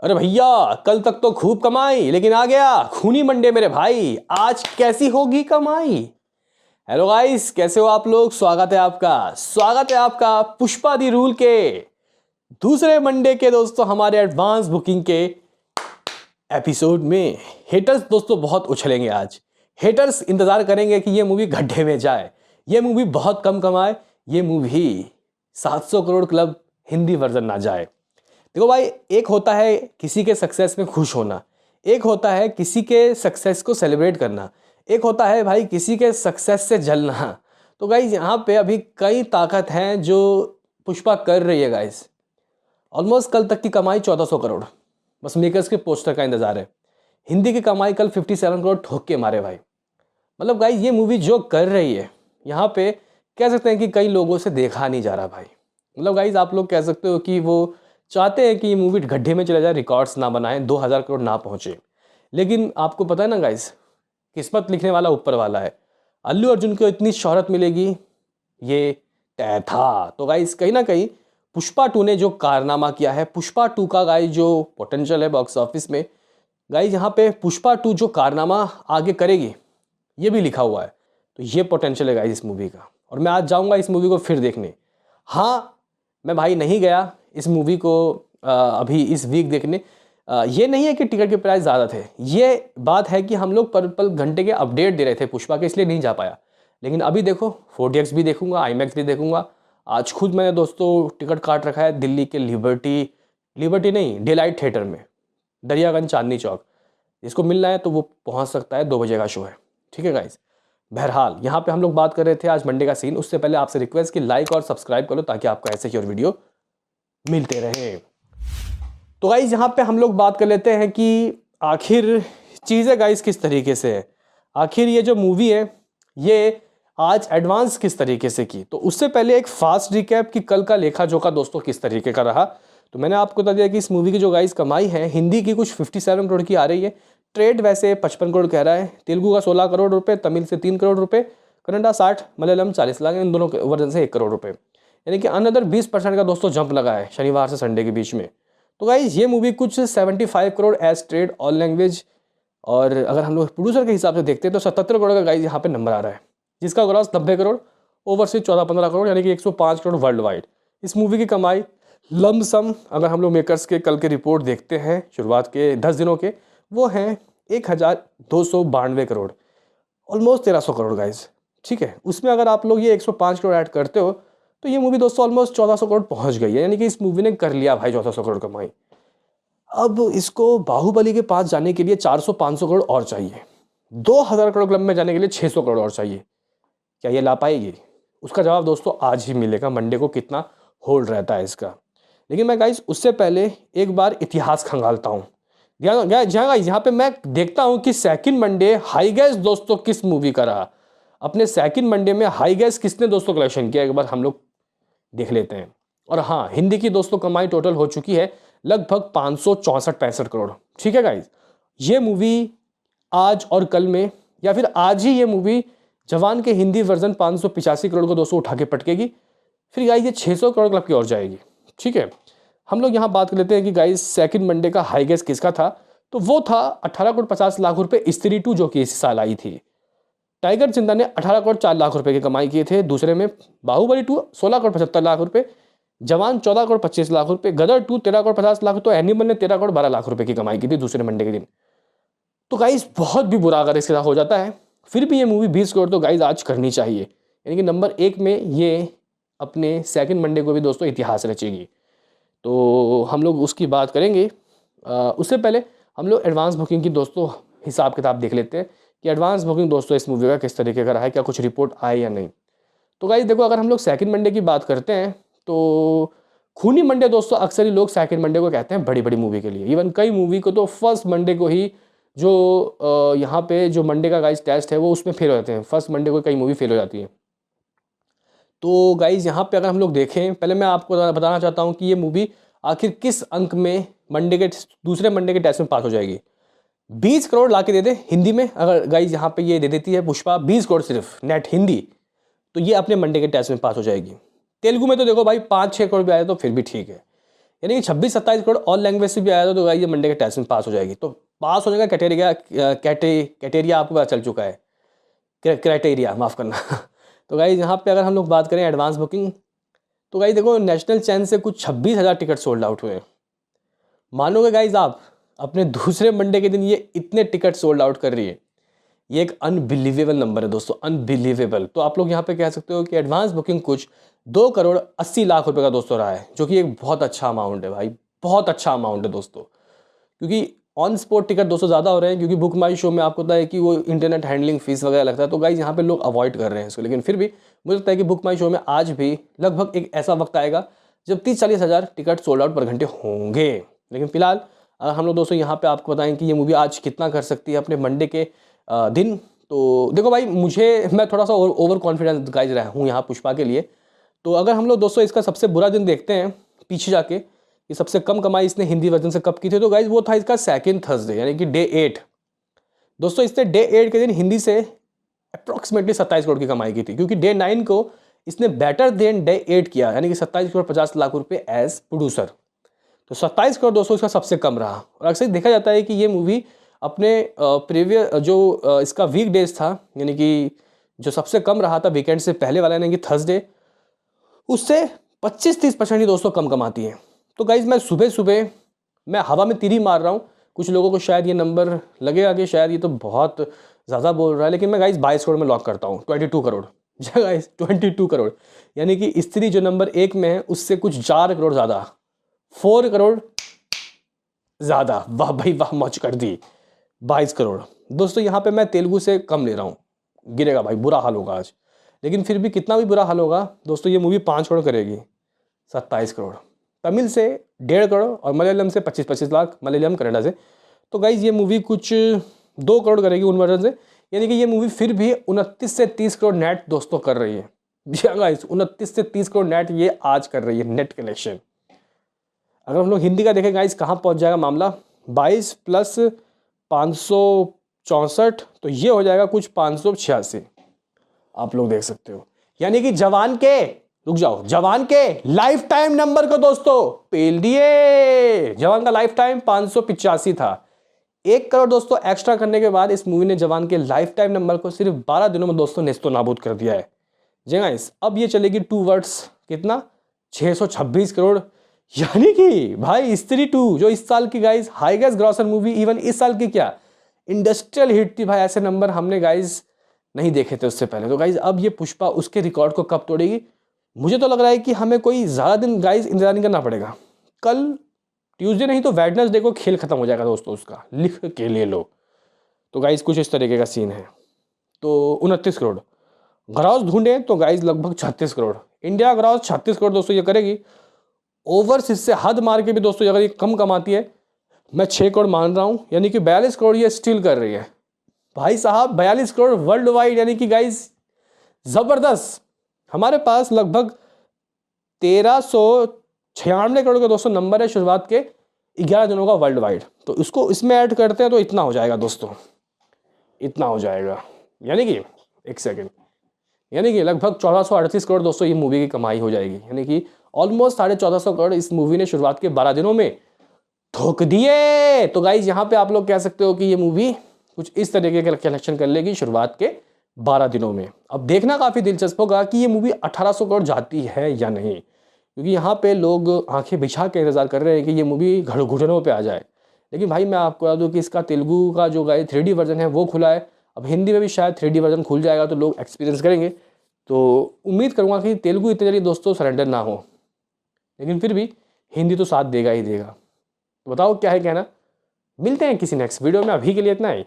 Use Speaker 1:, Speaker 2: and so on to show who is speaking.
Speaker 1: अरे भैया, कल तक तो खूब कमाई लेकिन आ गया खूनी मंडे मेरे भाई। आज कैसी होगी कमाई। हेलो गाइस, कैसे हो आप लोग। स्वागत है आपका पुष्पा दी रूल के दूसरे मंडे के दोस्तों हमारे एडवांस बुकिंग के एपिसोड में। हेटर्स दोस्तों बहुत उछलेंगे आज। हेटर्स इंतजार करेंगे कि ये मूवी गड्ढे में जाए, ये मूवी बहुत कम कमाए, ये movie 700 crore club Hindi version ना जाए। देखो भाई, एक होता है किसी के सक्सेस में खुश होना, एक होता है किसी के सक्सेस को सेलिब्रेट करना, एक होता है भाई किसी के सक्सेस से जलना। तो गाइज यहाँ पे अभी कई ताकत हैं जो पुष्पा कर रही है गाइज। ऑलमोस्ट कल तक की कमाई 1400 करोड़, बस मेकर्स के पोस्टर का इंतजार है। हिंदी की कमाई कल 57 करोड़ ठोक के मारे भाई। मतलब गाइज ये मूवी जो कर रही है यहाँ पे कह सकते हैं कि कई लोगों से देखा नहीं जा रहा भाई। मतलब गाइज आप लोग कह सकते हो कि वो चाहते हैं कि ये मूवी गड्ढे में चले जाए, रिकॉर्ड्स ना बनाए, 2000 करोड़ ना पहुंचे। लेकिन आपको पता है ना गाइज, किस्मत लिखने वाला ऊपर वाला है। अल्लू अर्जुन को इतनी शोहरत मिलेगी ये तय था। तो गाइज कहीं ना कहीं पुष्पा 2 ने जो कारनामा किया है, पुष्पा 2 का गाइज जो पोटेंशियल है बॉक्स ऑफिस में, गाइज यहाँ पे पुष्पा 2 जो कारनामा आगे करेगी ये भी लिखा हुआ है। तो ये पोटेंशियल है गाइज इस मूवी का, और मैं आज जाऊंगा इस मूवी को फिर देखने। हाँ, मैं भाई नहीं गया इस मूवी को अभी इस वीक देखने। ये नहीं है कि टिकट के प्राइस ज़्यादा थे, ये बात है कि हम लोग पर पल घंटे के अपडेट दे रहे थे पुष्पा के, इसलिए नहीं जा पाया। लेकिन अभी देखो 4DX भी देखूंगा, IMAX भी देखूंगा। आज खुद मैंने दोस्तों टिकट काट रखा है दिल्ली के लिबर्टी नहीं, डेलाइट थिएटर में, दरियागंज चांदनी चौक। जिसको मिलना है तो वो पहुंच सकता है, 2 बजे का शो है। ठीक है गाइज। बहरहाल यहाँ पे हम लोग बात कर रहे थे आज मंडे का सीन। उससे पहले आपसे रिक्वेस्ट कि लाइक और सब्सक्राइब करो ताकि आपको ऐसे ही और वीडियो मिलते रहे। तो गाइज यहाँ पे हम लोग बात कर लेते हैं कि आखिर चीज़ें गाइज किस तरीके से है, आखिर ये जो मूवी है ये आज एडवांस किस तरीके से की। तो उससे पहले एक फास्ट रिकैप कि कल का लेखा जोखा दोस्तों किस तरीके का रहा। तो मैंने आपको बता दिया कि इस मूवी की जो गाइज कमाई है हिंदी की कुछ 57 करोड़ की आ रही है। ट्रेड वैसे 55 करोड़ कह रहा है, तेलुगु का 16 करोड़ रुपए, तमिल से 3 करोड़ रुपए, कन्नडा 60, मलयालम 40 लाख, इन दोनों वर्जन से 1 करोड़ रुपए, यानी कि अनदर 20% का दोस्तों जंप लगा है शनिवार से संडे के बीच में। तो गाइज ये मूवी कुछ 75 crore as trade all language, और अगर हम लोग प्रोड्यूसर के हिसाब से देखते हैं तो 77 करोड़ का गाइज यहाँ पे नंबर आ रहा है, जिसका ग्रॉस 90 करोड़, ओवरसीज 14-15 करोड़, यानी कि 105 करोड़ वर्ल्ड वाइड। इस मूवी की कमाई लमसम अगर हम लोग मेकर्स के कल के रिपोर्ट देखते हैं शुरुआत के 10 दिनों के, वो हैं 1292 करोड़, ऑलमोस्ट 1300 करोड़ गाइज। ठीक है, उसमें अगर आप लोग ये 105 करोड़ ऐड करते हो तो ये मूवी दोस्तों ऑलमोस्ट 1400 करोड़ पहुंच गई है, यानी कि इस मूवी ने कर लिया भाई 1400 करोड़ कमाई। अब इसको बाहुबली के पास जाने के लिए 400-500 करोड़ और चाहिए, 2000 करोड़ क्लब में जाने के लिए 600 करोड़ और चाहिए। क्या ये ला पाएगी? उसका जवाब दोस्तों आज ही मिलेगा, मंडे को कितना होल्ड रहता है इसका। लेकिन मैं गाइज उससे पहले एक बार इतिहास खंगालता हूँ। यहाँ पे मैं देखता हूँ कि सेकंड मंडे हाई गैस दोस्तों किस मूवी का रहा। अपने सेकंड मंडे में हाई गैस किसने दोस्तों कलेक्शन किया, एक बार हम लोग देख लेते हैं। और हाँ, हिंदी की दोस्तों कमाई टोटल हो चुकी है लगभग 564-65 करोड़। ठीक है गाइज, ये मूवी आज और कल में, या फिर आज ही ये मूवी जवान के हिंदी वर्जन 585 करोड़ को दोस्तों उठा के पटकेगी। फिर गाइज ये 600 करोड़ क्लब की ओर जाएगी। ठीक है, हम लोग यहाँ बात कर लेते हैं कि गाइज सेकंड मंडे का हाई गैस किसका था। तो वो था 18 करोड़ 50 लाख रुपए स्त्री 2 जो कि इस साल आई थी। टाइगर जिंदा ने 18 करोड़ 4 लाख रुपए की कमाई किए थे। दूसरे में बाहुबली 2 16 करोड़ 75 लाख रुपए, जवान 14 करोड़ 25 लाख रुपए, गदर 2 13 करोड़ 50 लाख, तो एनिमल ने 13 करोड़ 12 लाख रुपए की कमाई की थी दूसरे मंडे के दिन। तो गाइज बहुत भी बुरा अगर इसके साथ हो जाता है, फिर भी ये मूवी 20 करोड़ तो गाइज आज करनी चाहिए, यानी कि नंबर 1 में ये अपने सेकंड मंडे को भी दोस्तों इतिहास रचेगी। तो हम लोग उसकी बात करेंगे। उससे पहले हम लोग एडवांस बुकिंग की दोस्तों हिसाब किताब देख लेते हैं कि एडवांस बुकिंग दोस्तों इस मूवी का किस तरीके का रहा है, क्या कुछ रिपोर्ट आए या नहीं। तो गाइज देखो, अगर हम लोग सेकंड मंडे की बात करते हैं तो खूनी मंडे दोस्तों अक्सर ही लोग सेकंड मंडे को कहते हैं बड़ी बड़ी मूवी के लिए। इवन कई मूवी को तो फर्स्ट मंडे को ही जो यहाँ पे जो मंडे का गाइज टेस्ट है वो उसमें फेल हो जाते हैं, फर्स्ट मंडे को कई मूवी फेल हो जाती है। तो गाइज यहाँ पे अगर हम लोग देखें, पहले मैं आपको बताना चाहता हूँ कि ये मूवी आखिर किस अंक में मंडे के दूसरे मंडे के टेस्ट में पास हो जाएगी। 20 करोड़ ला के दे दे हिंदी में, अगर गाइज यहाँ पे ये दे देती है पुष्पा 20 करोड़ सिर्फ नेट हिंदी, तो ये अपने मंडे के टेस्ट में पास हो जाएगी। तेलुगु में तो देखो भाई 5-6 करोड़ भी आए तो फिर भी ठीक है। यानी कि 26-27 करोड़ और लैंग्वेज से भी आया था तो गाइस ये मंडे के टेस्ट में पास हो जाएगी। तो पास होने का क्राइटेरिया आपको पता चल चुका है, क्राइटेरिया माफ़ करना। तो गाइस यहाँ पे अगर हम लोग बात करें एडवांस बुकिंग, तो गाइस देखो नेशनल चैन से कुछ 26,000 टिकट सोल्ड आउट हुए। मानोगे गाइस आप, अपने दूसरे मंडे के दिन ये इतने टिकट सोल्ड आउट कर रही है, ये एक अनबिलीवेबल नंबर है दोस्तों, अनबिलीवेबल। तो आप लोग यहाँ पे कह सकते हो कि एडवांस बुकिंग कुछ 2,80,00,000 रुपए का दोस्तों रहा है, जो कि एक बहुत अच्छा अमाउंट है भाई, बहुत अच्छा अमाउंट है दोस्तों। क्योंकि ऑन स्पॉट टिकट दोस्तों ज़्यादा हो रहे हैं, क्योंकि बुक माई शो में आपको पता है कि वो इंटरनेट हैंडलिंग फीस वगैरह लगता है, तो गाइज यहाँ पे लोग अवॉइड कर रहे हैं इसको। लेकिन फिर भी मुझे लगता है कि बुक माई शो में आज भी लगभग एक ऐसा वक्त आएगा जब 30-40 हज़ार टिकट सोल्ड आउट पर घंटे होंगे। लेकिन फिलहाल हम लोग दोस्तों यहाँ पे आपको बताएं कि ये मूवी आज कितना कर सकती है अपने मंडे के दिन। तो देखो भाई, मैं थोड़ा सा ओवर कॉन्फिडेंस गाइज रहा हूँ यहाँ पुष्पा के लिए। तो अगर हम लोग दोस्तों इसका सबसे बुरा दिन देखते हैं पीछे जाके, ये सबसे कम कमाई इसने हिंदी वर्जन से कब की थी, तो गाइज वो था इसका सेकंड थर्सडे यानी कि डे 8। दोस्तों इसने डे 8 के दिन हिंदी से अप्रॉक्सीमेटली 27 करोड़ की कमाई की थी, क्योंकि डे 9 को इसने बेटर देन डे 8 किया, यानी कि 27 करोड़ 50 लाख रुपए एज प्रोड्यूसर। तो 27 करोड़ दोस्तों इसका सबसे कम रहा। और अक्सर देखा जाता है कि ये मूवी अपने प्रीवियस जो इसका वीक डेज था, यानी कि जो सबसे कम रहा था वीकेंड से पहले वाला यानी कि थर्सडे, उससे 25-30% ही दोस्तों कम कमाती है। तो गाइज मैं सुबह मैं हवा में तीरी मार रहा हूँ, कुछ लोगों को शायद ये नंबर लगेगा कि शायद ये तो बहुत ज़्यादा बोल रहा है, लेकिन मैं गाइज 22 करोड़ में लॉक करता हूँ। 22 करोड़ जी गाइज, 22 करोड़, यानी कि स्त्री जो नंबर 1 में है उससे कुछ 4 करोड़ ज़्यादा, 4 करोड़ ज़्यादा। वाह भाई वाह, मौज कर दी। 22 करोड़ दोस्तों यहाँ पे मैं तेलुगु से कम ले रहा हूँ, गिरेगा भाई, बुरा हाल होगा आज। लेकिन फिर भी कितना भी बुरा हाल होगा दोस्तों, ये मूवी 5 करोड़ करेगी, 27 करोड़। तमिल से 1.5 करोड़ और मलयालम से 25-25 लाख, मलयालम कनाडा से। तो गाइज ये मूवी कुछ 2 करोड़ करेगी उन वर्जन से, यानी कि ये मूवी फिर भी 29 से 30 करोड़ नेट दोस्तों कर रही है। जी हाँ गाइज, 29 से 30 करोड़ नेट ये आज कर रही है, नेट कलेक्शन। अगर हम लोग हिंदी का देखें गाइज, कहाँ पहुँच जाएगा मामला, 22 प्लस 564, तो ये हो जाएगा कुछ 586। आप लोग देख सकते हो, यानी कि जवान के, रुक जाओ, जवान के लाइफ टाइम नंबर को दोस्तों पेल दिए। जवान का लाइफ टाइम 585 था। 1 करोड़ दोस्तों एक्स्ट्रा करने के बाद इस मूवी ने जवान के लाइफ टाइम नंबर को सिर्फ 12 दिनों में दोस्तों नेस्तो नाबूद कर दिया है। जी गाइस, अब ये चलेगी 2 वर्ड्स, कितना, 626 करोड़। यानी कि भाई स्त्री 2 जो इस साल की guys highest grocer movie, even इस साल की क्या इंडस्ट्रियल हिट थी भाई, ऐसे नंबर हमने गाइस नहीं देखे थे उससे पहले। तो गाइस अब ये पुष्पा उसके रिकॉर्ड को कब तोड़ेगी, मुझे तो लग रहा है कि हमें कोई ज़्यादा दिन गाइस इंतजार नहीं करना पड़ेगा। कल ट्यूसडे नहीं तो वेडनेसडे को खेल खत्म हो जाएगा दोस्तों, उसका लिख के ले लो। तो गाइस कुछ इस तरीके का सीन है। तो 29 करोड़ ग्रॉस ढूंढे तो गाइस लगभग 36 करोड़, इंडिया ग्रॉस 36 करोड़ दोस्तों ये करेगी। ओवर्स इससे हद मार के भी दोस्तों अगर ये कम कमाती है, मैं 6 करोड़ मान रहा हूँ, यानी कि 42 करोड़ ये स्टील कर रही है भाई साहब। 42 करोड़ वर्ल्ड वाइड, यानी कि गाइस ज़बरदस्त। हमारे पास लगभग 1396 करोड़ के दोस्तों नंबर है शुरुआत के 11 दिनों का वर्ल्ड वाइड। तो इसको इसमें ऐड करते हैं तो इतना हो जाएगा दोस्तों, इतना हो जाएगा, यानी कि एक सेकेंड, यानी कि लगभग 1438 करोड़ दोस्तों ये मूवी की कमाई हो जाएगी, यानी कि ऑलमोस्ट 1450 करोड़ इस मूवी ने शुरुआत के 12 दिनों में ठोक दिए। तो गाइज यहाँ पे आप लोग कह सकते हो कि ये मूवी कुछ इस तरीके के कलेक्शन कर लेगी शुरुआत के 12 दिनों में। अब देखना काफ़ी दिलचस्प होगा कि ये मूवी 1800 करोड़ जाती है या नहीं, क्योंकि यहाँ पे लोग आंखें बिछा के इंतजार कर रहे हैं कि ये मूवी घुटनों पे आ जाए। लेकिन भाई मैं आपको बता दूँ कि इसका तेलुगु का जो गाइस 3D वर्जन है वो खुला है, अब हिंदी में भी शायद 3D वर्जन खुल जाएगा तो लोग एक्सपीरियंस करेंगे। तो उम्मीद करूँगा कि तेलुगु इतने जल्दी दोस्तों सरेंडर ना हो, लेकिन फिर भी हिंदी तो साथ देगा ही देगा। तो बताओ क्या है कहना, मिलते हैं किसी नेक्स्ट वीडियो में, अभी के लिए इतना ही।